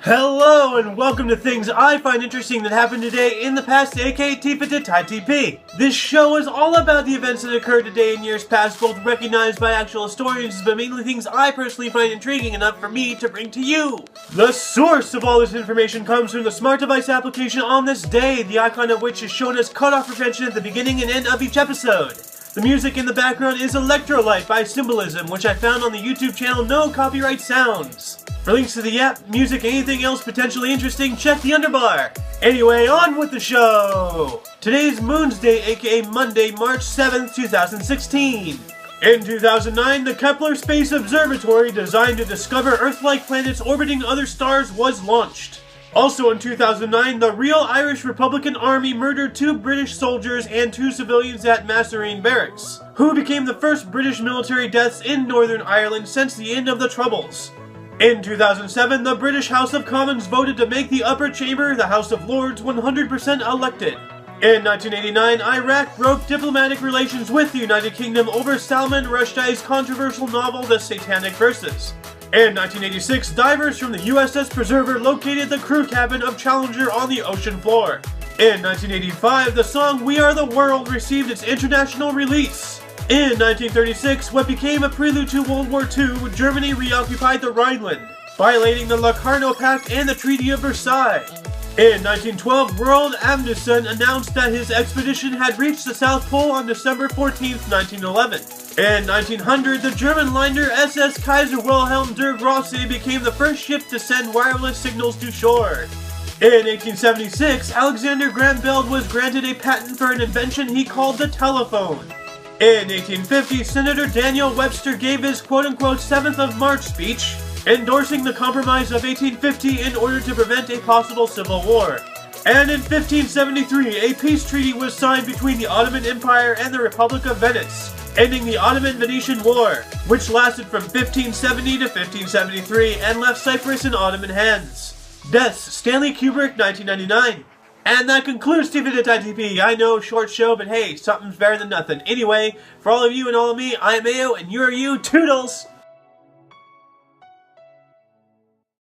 Hello and welcome to things I find interesting that happened today in the past, aka Tifitht Itp. This show is all about the events that occurred today in years past, both recognized by actual historians, but mainly things I personally find intriguing enough for me to bring to you. The source of all this information comes from the smart device application on this day, the icon of which is shown as cutoff prevention at the beginning and end of each episode. The music in the background is Electro-Light by Symbolism, which I found on the YouTube channel No Copyright Sounds. For links to the app, music, anything else potentially interesting, check the underbar. Anyway, on with the show! Today's Moon's Day, aka Monday, March 7th, 2016. In 2009, the Kepler Space Observatory, designed to discover Earth-like planets orbiting other stars, was launched. Also in 2009, the Real Irish Republican Army murdered 2 British soldiers and 2 civilians at Masserine Barracks, who became the first British military deaths in Northern Ireland since the end of the Troubles. In 2007, the British House of Commons voted to make the upper chamber, the House of Lords, 100% elected. In 1989, Iraq broke diplomatic relations with the United Kingdom over Salman Rushdie's controversial novel The Satanic Verses. In 1986, divers from the USS Preserver located the crew cabin of Challenger on the ocean floor. In 1985, the song We Are the World received its international release. In 1936, what became a prelude to World War II, Germany reoccupied the Rhineland, violating the Locarno Pact and the Treaty of Versailles. In 1912, Roald Amundsen announced that his expedition had reached the South Pole on December 14, 1911. In 1900, the German liner SS Kaiser Wilhelm der Grosse became the first ship to send wireless signals to shore. In 1876, Alexander Graham Bell was granted a patent for an invention he called the telephone. In 1850, Senator Daniel Webster gave his quote-unquote 7th of March speech, endorsing the Compromise of 1850 in order to prevent a possible civil war. And in 1573, a peace treaty was signed between the Ottoman Empire and the Republic of Venice, ending the Ottoman-Venetian War, which lasted from 1570 to 1573 and left Cyprus in Ottoman hands. Deaths: Stanley Kubrick, 1999. And that concludes Tifitht Itp. I know, short show, but hey, something's better than nothing. Anyway, for all of you and all of me, I'm Ayo, and you're you. Toodles!